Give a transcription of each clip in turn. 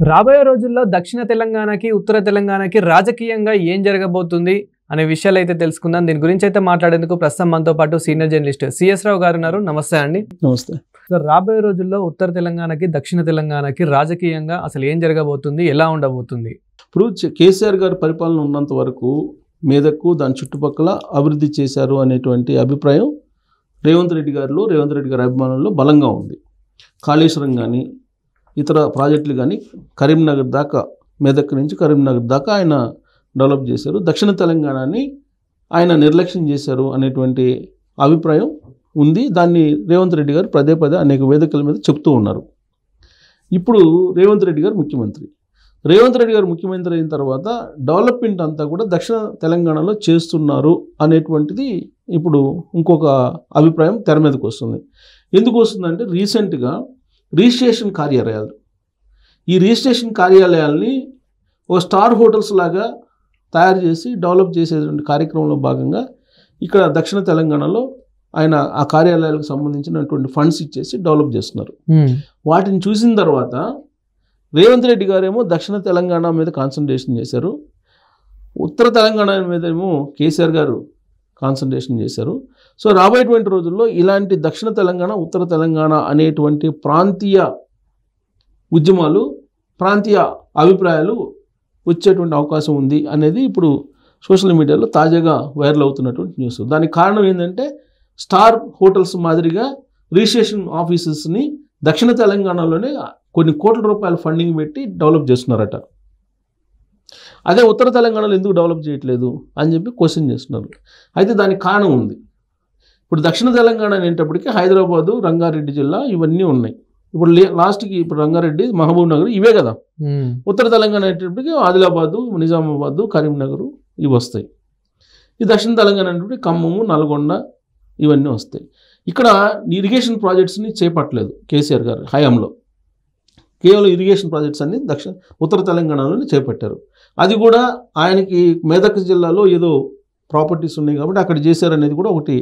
రాబోయే రోజుల్లో దక్షిణ తెలంగాణకి ఉత్తర తెలంగాణకి రాజకీయంగా ఏం జరగబోతుంది అనే విషయాలు అయితే తెలుసుకుందాం. దీని గురించి అయితే మాట్లాడేందుకు ప్రస్తుతం మనతో పాటు సీనియర్ జర్నలిస్ట్ సిఎస్ రావు గారు ఉన్నారు. నమస్తే అండి. నమస్తే సార్, రాబోయే రోజుల్లో ఉత్తర తెలంగాణకి దక్షిణ తెలంగాణకి రాజకీయంగా అసలు ఏం జరగబోతుంది, ఎలా ఉండబోతుంది? ఇప్పుడు కేసీఆర్ గారి పరిపాలన ఉన్నంత వరకు మేదక్కు దాని చుట్టుపక్కల అభివృద్ధి చేశారు అనేటువంటి అభిప్రాయం రేవంత్ రెడ్డి గారి అభిమానుల్లో బలంగా ఉంది. కాళేశ్వరం కానీ ఇతర ప్రాజెక్టులు కానీ కరీంనగర్ దాకా, మెదక్ నుంచి కరీంనగర్ దాకా ఆయన డెవలప్ చేశారు. దక్షిణ తెలంగాణని ఆయన నిర్లక్ష్యం చేశారు అనేటువంటి అభిప్రాయం ఉంది. దాన్ని రేవంత్ రెడ్డి గారు పదే పదే అనేక వేదికల మీద చెప్తూ ఉన్నారు. ఇప్పుడు రేవంత్ రెడ్డి గారు ముఖ్యమంత్రి అయిన తర్వాత డెవలప్మెంట్ అంతా కూడా దక్షిణ తెలంగాణలో చేస్తున్నారు అనేటువంటిది ఇప్పుడు ఇంకొక అభిప్రాయం తెర మీదకి వస్తుంది. ఎందుకు వస్తుందంటే రీసెంట్గా రిజిస్ట్రేషన్ కార్యాలయాల్ని ఒక స్టార్ హోటల్స్ లాగా తయారు చేసి డెవలప్ చేసేటువంటి కార్యక్రమంలో భాగంగా ఇక్కడ దక్షిణ తెలంగాణలో ఆయన ఆ కార్యాలయాలకు సంబంధించినటువంటి ఫండ్స్ ఇచ్చేసి డెవలప్ చేస్తున్నారు. వాటిని చూసిన తర్వాత రేవంత్ రెడ్డి గారేమో దక్షిణ తెలంగాణ మీద కాన్సన్ట్రేషన్ చేశారు, ఉత్తర తెలంగాణ మీదేమో కేసీఆర్ గారు కాన్సన్ట్రేషన్ చేశారు. సో రాబోయేటువంటి రోజుల్లో ఇలాంటి దక్షిణ తెలంగాణ, ఉత్తర తెలంగాణ అనేటువంటి ప్రాంతీయ ఉద్యమాలు, ప్రాంతీయ అభిప్రాయాలు వచ్చేటువంటి అవకాశం ఉంది అనేది ఇప్పుడు సోషల్ మీడియాలో తాజాగా వైరల్ అవుతున్నటువంటి న్యూస్. దానికి కారణం ఏంటంటే స్టార్ హోటల్స్ మాదిరిగా రిజిస్ట్రేషన్ ఆఫీసెస్ని దక్షిణ తెలంగాణలోనే కొన్ని కోట్ల రూపాయల ఫండింగ్ పెట్టి డెవలప్ చేస్తున్నారట. అదే ఉత్తర తెలంగాణలో ఎందుకు డెవలప్ చేయట్లేదు అని చెప్పి క్వశ్చన్ చేస్తున్నారు. అయితే దానికి కారణం ఉంది. ఇప్పుడు దక్షిణ తెలంగాణ అనేటప్పటికీ హైదరాబాదు, రంగారెడ్డి జిల్లా ఇవన్నీ ఉన్నాయి. ఇప్పుడు లాస్ట్కి ఇప్పుడు రంగారెడ్డి, మహబూబ్ నగర్ ఇవే కదా. ఉత్తర తెలంగాణ అనేటప్పటికీ ఆదిలాబాదు, నిజామాబాదు, కరీంనగర్ ఇవి వస్తాయి. ఈ దక్షిణ తెలంగాణ అనేటప్పటికీ ఖమ్మము, నల్గొండ ఇవన్నీ వస్తాయి. ఇక్కడ ఇరిగేషన్ ప్రాజెక్ట్స్ని చేపట్టలేదు కేసీఆర్ గారు హయాంలో. కేవలం ఇరిగేషన్ ప్రాజెక్ట్స్ అన్ని ఉత్తర తెలంగాణలోనే చేపట్టారు. అది కూడా ఆయనకి మెదక్ జిల్లాలో ఏదో ప్రాపర్టీస్ ఉన్నాయి కాబట్టి అక్కడ చేశారనేది కూడా ఒకటి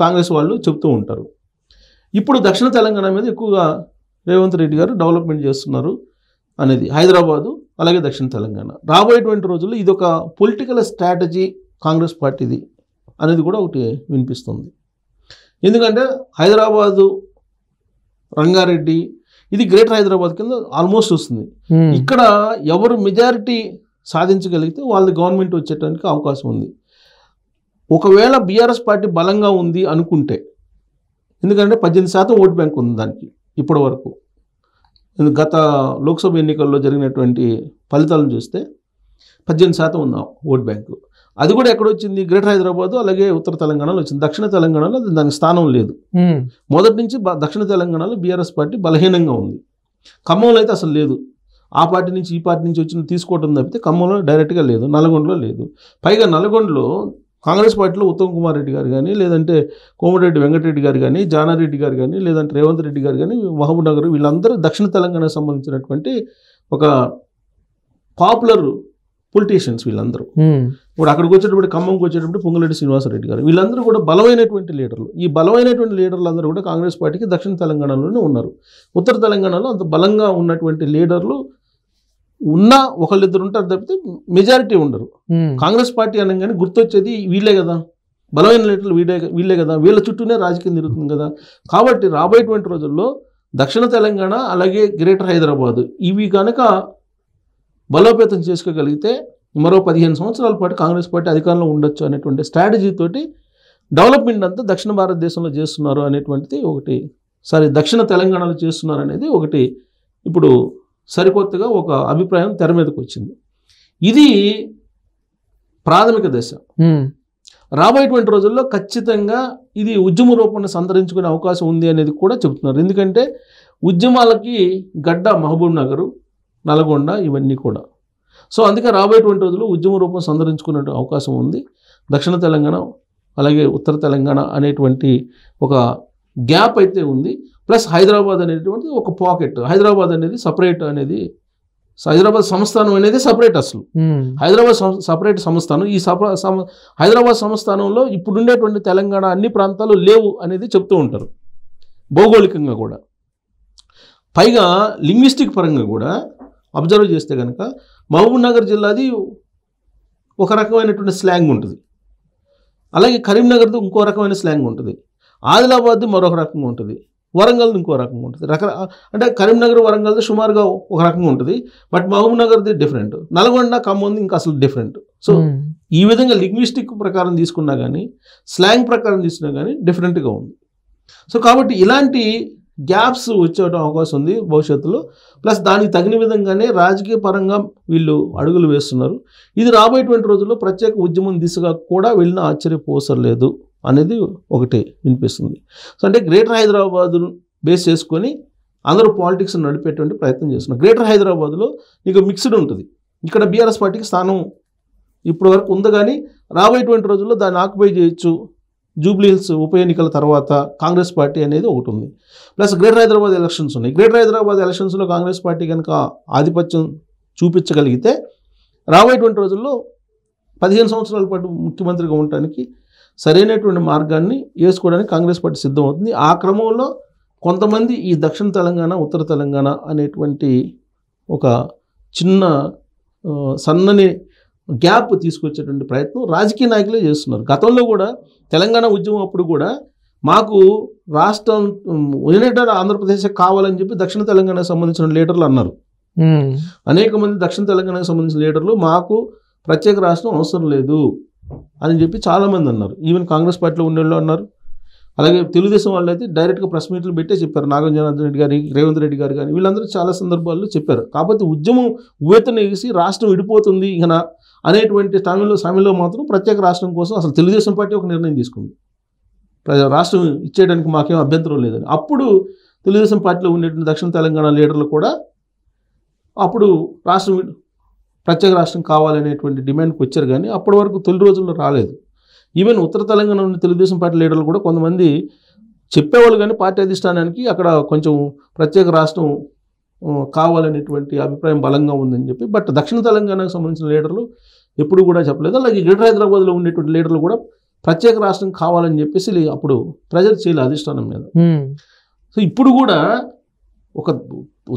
కాంగ్రెస్ వాళ్ళు చెప్తూ ఉంటారు. ఇప్పుడు దక్షిణ తెలంగాణ మీద ఎక్కువగా రేవంత్ రెడ్డి గారు డెవలప్మెంట్ చేస్తున్నారు అనేది హైదరాబాదు, అలాగే దక్షిణ తెలంగాణ. రాబోయేటువంటి రోజుల్లో ఇది ఒక పొలిటికల్ స్ట్రాటజీ కాంగ్రెస్ పార్టీది అనేది కూడా ఒకటి వినిపిస్తుంది. ఎందుకంటే హైదరాబాదు, రంగారెడ్డి ఇది గ్రేటర్ హైదరాబాద్ కింద ఆల్మోస్ట్ వస్తుంది. ఇక్కడ ఎవరు మెజారిటీ సాధించగలిగితే వాళ్ళ గవర్నమెంట్ వచ్చేటానికి అవకాశం ఉంది. ఒకవేళ బీఆర్ఎస్ పార్టీ బలంగా ఉంది అనుకుంటే, ఎందుకంటే 18% ఓట్ బ్యాంక్ ఉంది దానికి ఇప్పటి వరకు. గత లోక్సభ ఎన్నికల్లో జరిగినటువంటి ఫలితాలను చూస్తే 18% ఉంది ఓట్ బ్యాంకు. అది కూడా ఎక్కడ వచ్చింది? గ్రేటర్ హైదరాబాదు, అలాగే ఉత్తర తెలంగాణలో వచ్చింది. దక్షిణ తెలంగాణలో దానికి స్థానం లేదు. మొదటి నుంచి దక్షిణ తెలంగాణలో బీఆర్ఎస్ పార్టీ బలహీనంగా ఉంది. ఖమ్మంలో అయితే అసలు లేదు. ఆ పార్టీ నుంచి ఈ పార్టీ నుంచి వచ్చిన తీసుకోవడం తప్పితే ఖమ్మంలో డైరెక్ట్గా లేదు, నల్గొండలో లేదు. పైగా నల్గొండలో కాంగ్రెస్ పార్టీలో ఉత్తమ్ కుమార్ రెడ్డి గారు కానీ, లేదంటే కోమటిరెడ్డి వెంకటరెడ్డి గారు కానీ, జానారెడ్డి గారు కానీ, లేదంటే రేవంత్ రెడ్డి గారు కానీ, మహబూబ్ నగర్ వీళ్ళందరూ దక్షిణ తెలంగాణకు సంబంధించినటువంటి ఒక పాపులర్ పొలిటీషియన్స్ వీళ్ళందరూ. ఇప్పుడు అక్కడికి వచ్చేటప్పుడు, ఖమ్మంకి వచ్చేటప్పుడు పొంగులేటి శ్రీనివాసరెడ్డి గారు, వీళ్ళందరూ కూడా బలమైనటువంటి లీడర్లు. ఈ బలమైనటువంటి లీడర్లు అందరూ కూడా కాంగ్రెస్ పార్టీకి దక్షిణ తెలంగాణలోనే ఉన్నారు. ఉత్తర తెలంగాణలో అంత బలంగా ఉన్నటువంటి లీడర్లు ఉన్నా ఒకళ్ళిద్దరు ఉంటారు తప్పితే మెజారిటీ ఉండరు. కాంగ్రెస్ పార్టీ అనగానే గుర్తొచ్చేది వీళ్ళే కదా, బలమైన లీడర్లు వీళ్ళే కదా, వీళ్ళ చుట్టూనే రాజకీయం జరుగుతుంది కదా. కాబట్టి రాబోయేటువంటి రోజుల్లో దక్షిణ తెలంగాణ అలాగే గ్రేటర్ హైదరాబాదు ఇవి కనుక బలోపేతం చేసుకోగలిగితే మరో 15 సంవత్సరాల పాటు కాంగ్రెస్ పార్టీ అధికారంలో ఉండొచ్చు అనేటువంటి స్ట్రాటజీ తోటి డెవలప్మెంట్ అంతా దక్షిణ భారతదేశంలో చేస్తున్నారు అనేటువంటిది ఒకటి, దక్షిణ తెలంగాణలో చేస్తున్నారు అనేది ఒకటి ఇప్పుడు సరికొత్తగా ఒక అభిప్రాయం తెర మీదకి వచ్చింది. ఇది ప్రాథమిక దశ. రాబోయేటువంటి రోజుల్లో ఖచ్చితంగా ఇది ఉద్యమ రూపాన్ని సంతరించుకునే అవకాశం ఉంది అనేది కూడా చెబుతున్నారు. ఎందుకంటే ఉద్యమాలకి గడ్డ మహబూబ్ నగరు, నల్గొండ ఇవన్నీ కూడా. సో అందుకే రాబోయేటువంటి రోజుల్లో ఉద్యమ రూపం సంతరించుకునే అవకాశం ఉంది. దక్షిణ తెలంగాణ అలాగే ఉత్తర తెలంగాణ అనేటువంటి ఒక గ్యాప్ అయితే ఉంది. ప్లస్ హైదరాబాద్ అనేటువంటి ఒక పాకెట్. హైదరాబాద్ అనేది సపరేట్ అనేది, హైదరాబాద్ సంస్థానం అనేది సపరేట్. అసలు హైదరాబాద్ సపరేట్ సంస్థానం. ఈ హైదరాబాద్ సంస్థానంలో ఇప్పుడుండేటువంటి తెలంగాణ అన్ని ప్రాంతాలు లేవు అనేది చెప్తూ ఉంటారు భౌగోళికంగా కూడా. పైగా లింగ్విస్టిక్ పరంగా కూడా అబ్జర్వ్ చేస్తే కనుక మహబూబ్ నగర్ జిల్లాది ఒక రకమైనటువంటి స్లాంగ్ ఉంటుంది, అలాగే కరీంనగర్ది ఇంకో రకమైన స్లాంగ్ ఉంటుంది, ఆదిలాబాద్ది మరొక రకంగా ఉంటుంది, వరంగల్ది ఇంకో రకంగా ఉంటుంది. అంటే కరీంనగర్ వరంగల్ది సుమారుగా ఒక రకంగా ఉంటుంది, బట్ మహబూబ్ నగర్ది డిఫరెంట్, నల్గొండ ఖమ్మంది ఇంకా అసలు డిఫరెంట్. సో ఈ విధంగా లింగ్విస్టిక్ ప్రకారం తీసుకున్నా కానీ స్లాంగ్ ప్రకారం తీసుకున్నా కానీ డిఫరెంట్గా ఉంది. సో కాబట్టి ఇలాంటి గ్యాప్స్ వచ్చే అవకాశం ఉంది భవిష్యత్తులో. ప్లస్ దానికి తగిన విధంగానే రాజకీయ పరంగా వీళ్ళు అడుగులు వేస్తున్నారు. ఇది రాబోయేటువంటి రోజుల్లో ప్రత్యేక ఉద్యమం దిశగా కూడా వెళ్ళిన ఆశ్చర్యపోసలేదు అనేది ఒకటి వినిపిస్తుంది. సో అంటే గ్రేటర్ హైదరాబాద్ బేస్ చేసుకొని అందరూ పాలిటిక్స్ నడిపేటువంటి ప్రయత్నం చేస్తున్నారు. గ్రేటర్ హైదరాబాద్లో నీకు మిక్స్డ్ ఉంటుంది. ఇక్కడ బీఆర్ఎస్ పార్టీకి స్థానం ఇప్పటి వరకు ఉంది, కానీ రాబోయేటువంటి రోజుల్లో దాన్ని ఆక్యుపై చేయొచ్చు. జూబ్లీ హిల్స్ ఉప ఎన్నికల తర్వాత కాంగ్రెస్ పార్టీ అనేది ఒకటి ఉంది. ప్లస్ గ్రేటర్ హైదరాబాద్ ఎలక్షన్స్ ఉన్నాయి. గ్రేటర్ హైదరాబాద్ ఎలక్షన్స్లో కాంగ్రెస్ పార్టీ కనుక ఆధిపత్యం చూపించగలిగితే రాబోయేటువంటి రోజుల్లో 15 సంవత్సరాల పాటు ముఖ్యమంత్రిగా ఉండటానికి సరైనటువంటి మార్గాన్ని వేసుకోవడానికి కాంగ్రెస్ పార్టీ సిద్ధమవుతుంది. ఆ క్రమంలో కొంతమంది ఈ దక్షిణ తెలంగాణ, ఉత్తర తెలంగాణ అనేటువంటి ఒక చిన్న సన్నని గ్యాప్ తీసుకొచ్చేటువంటి ప్రయత్నం రాజకీయ నాయకులే చేస్తున్నారు. గతంలో కూడా తెలంగాణ ఉద్యమం అప్పుడు కూడా మాకు రాష్ట్రం యునైటెడ్ ఆంధ్రప్రదేశ్ కావాలని చెప్పి దక్షిణ తెలంగాణకు సంబంధించిన లీడర్లు అన్నారు. అనేక మంది దక్షిణ తెలంగాణకు సంబంధించిన లీడర్లు మాకు ప్రత్యేక రాష్ట్రం అవసరం లేదు అని చెప్పి చాలామంది అన్నారు. ఈవెన్ కాంగ్రెస్ పార్టీలో ఉండేళ్ళు అన్నారు. అలాగే తెలుగుదేశం వాళ్ళు అయితే డైరెక్ట్గా ప్రెస్ మీట్లు పెట్టే చెప్పారు. నాగం జనార్దన్ రెడ్డి గారి, రేవంత్ రెడ్డి గారు కానీ వీళ్ళందరూ చాలా సందర్భాల్లో చెప్పారు. కాకపోతే ఉద్యమం ఉవ్వెత్తున ఎగిసి రాష్ట్రం విడిపోతుంది ఇక అనేటువంటి సమయంలో మాత్రం ప్రత్యేక రాష్ట్రం కోసం అసలు తెలుగుదేశం పార్టీ ఒక నిర్ణయం తీసుకుంది. రాష్ట్రం ఇచ్చేయడానికి మాకేం అభ్యంతరం లేదని. అప్పుడు తెలుగుదేశం పార్టీలో ఉండేటువంటి దక్షిణ తెలంగాణ లీడర్లు కూడా అప్పుడు ప్రత్యేక రాష్ట్రం కావాలనేటువంటి డిమాండ్కి వచ్చారు, కానీ అప్పటి వరకు తొలి రోజుల్లో రాలేదు. ఈవెన్ ఉత్తర తెలంగాణ ఉన్న తెలుగుదేశం పార్టీ లీడర్లు కూడా కొంతమంది చెప్పేవాళ్ళు, కానీ పార్టీ అధిష్టానానికి అక్కడ కొంచెం ప్రత్యేక రాష్ట్రం కావాలనేటువంటి అభిప్రాయం బలంగా ఉందని చెప్పి. బట్ దక్షిణ తెలంగాణకు సంబంధించిన లీడర్లు ఎప్పుడు కూడా చెప్పలేదు. అలాగే గ్రేటర్ హైదరాబాద్లో ఉండేటువంటి లీడర్లు కూడా ప్రత్యేక రాష్ట్రం కావాలని చెప్పేసి అప్పుడు ప్రెజర్ చేయలేదు అధిష్టానం మీద. సో ఇప్పుడు కూడా ఒక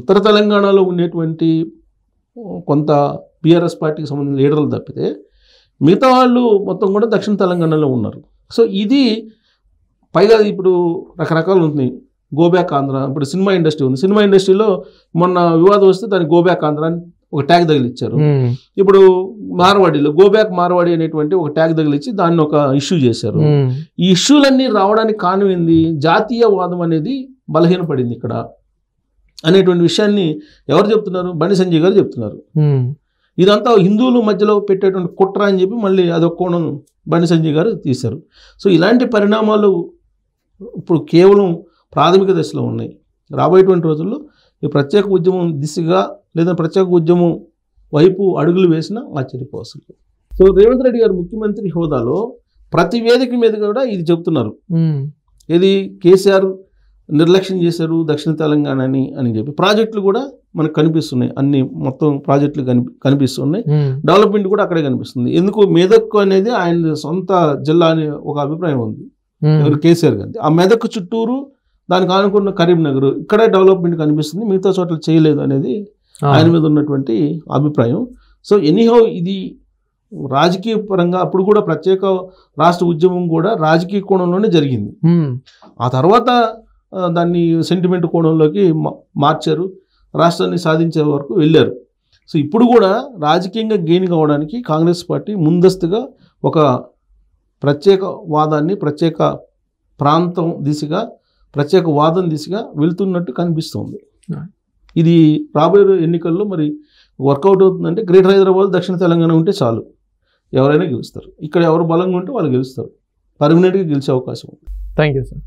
ఉత్తర తెలంగాణలో ఉండేటువంటి కొంత బీఆర్ఎస్ పార్టీకి సంబంధించిన లీడర్లు తప్పితే మిగతా వాళ్ళు మొత్తం కూడా దక్షిణ తెలంగాణలో ఉన్నారు. సో ఇది పైగా ఇప్పుడు రకరకాలు ఉంటుంది. గోబ్యాక్ ఆంధ్ర, ఇప్పుడు సినిమా ఇండస్ట్రీ ఉంది. సినిమా ఇండస్ట్రీలో మొన్న వివాదం వస్తే దానికి గోబ్యాక్ ఆంధ్ర అని ఒక ట్యాగ్ తగిలిచ్చారు. ఇప్పుడు మార్వాడిలో గోబ్యాక్ మార్వాడి అనేటువంటి ఒక ట్యాగ్ తగిలిచ్చి దాన్ని ఒక ఇష్యూ చేశారు. ఈ ఇష్యూలన్నీ రావడానికి కారణం ఏంది? జాతీయవాదం అనేది బలహీనపడింది ఇక్కడ అనేటువంటి విషయాన్ని ఎవరు చెప్తున్నారు? బండి సంజయ్ గారు చెప్తున్నారు. ఇదంతా హిందువుల మధ్యలో పెట్టేటువంటి కుట్ర అని చెప్పి మళ్ళీ అదొక కోణం బండి సంజయ్ గారు తీశారు. సో ఇలాంటి పరిణామాలు ఇప్పుడు కేవలం ప్రాథమిక దశలో ఉన్నాయి. రాబోయేటువంటి రోజుల్లో ఈ ప్రత్యేక ఉద్యమం దిశగా లేదా ప్రత్యేక ఉద్యమం వైపు అడుగులు వేసినా ఆశ్చర్యపోవసరం. సో రేవంత్ రెడ్డి గారు ముఖ్యమంత్రి హోదాలో ప్రతి వేదిక మీద కూడా ఇది చెప్తున్నారు. ఇది కేసీఆర్ నిర్లక్ష్యం చేశారు దక్షిణ తెలంగాణని అని చెప్పి. ప్రాజెక్టులు కూడా మనకు కనిపిస్తున్నాయి, అన్ని మొత్తం ప్రాజెక్టులు కనిపిస్తున్నాయి. డెవలప్మెంట్ కూడా అక్కడే కనిపిస్తుంది. ఎందుకు మెదక్ అనేది ఆయన సొంత జిల్లా అనే ఒక అభిప్రాయం ఉంది ఎవరు కేసీఆర్ గారి. ఆ మెదక్ చుట్టూరు దానికి ఆనుకున్న కరీంనగర్ ఇక్కడే డెవలప్మెంట్ కనిపిస్తుంది, మిగతా చోట్ల చేయలేదు అనేది ఆయన మీద ఉన్నటువంటి అభిప్రాయం. సో ఎనీహౌ ఇది రాజకీయ పరంగా అప్పుడు కూడా ప్రత్యేక రాష్ట్ర ఉద్యమం కూడా రాజకీయ కోణంలోనే జరిగింది. ఆ తర్వాత దాన్ని సెంటిమెంట్ కోణంలోకి మార్చారు, రాష్ట్రాన్ని సాధించే వరకు వెళ్ళారు. సో ఇప్పుడు కూడా రాజకీయంగా గెయిన్ కావడానికి కాంగ్రెస్ పార్టీ ముందస్తుగా ఒక ప్రత్యేక వాదాన్ని ప్రత్యేక ప్రాంతం దిశగా ప్రత్యేక వాదం దిశగా వెళ్తున్నట్టు కనిపిస్తుంది. ఇది రాబోయే ఎన్నికల్లో మరి వర్కౌట్ అవుతుందంటే గ్రేటర్ హైదరాబాద్ దక్షిణ తెలంగాణ ఉంటే చాలు, ఎవరైనా గెలుస్తారు. ఇక్కడ ఎవరు బలంగా ఉంటే వాళ్ళు గెలుస్తారు, పర్మనెంట్గా గెలిచే అవకాశం ఉంది. Thank you sir.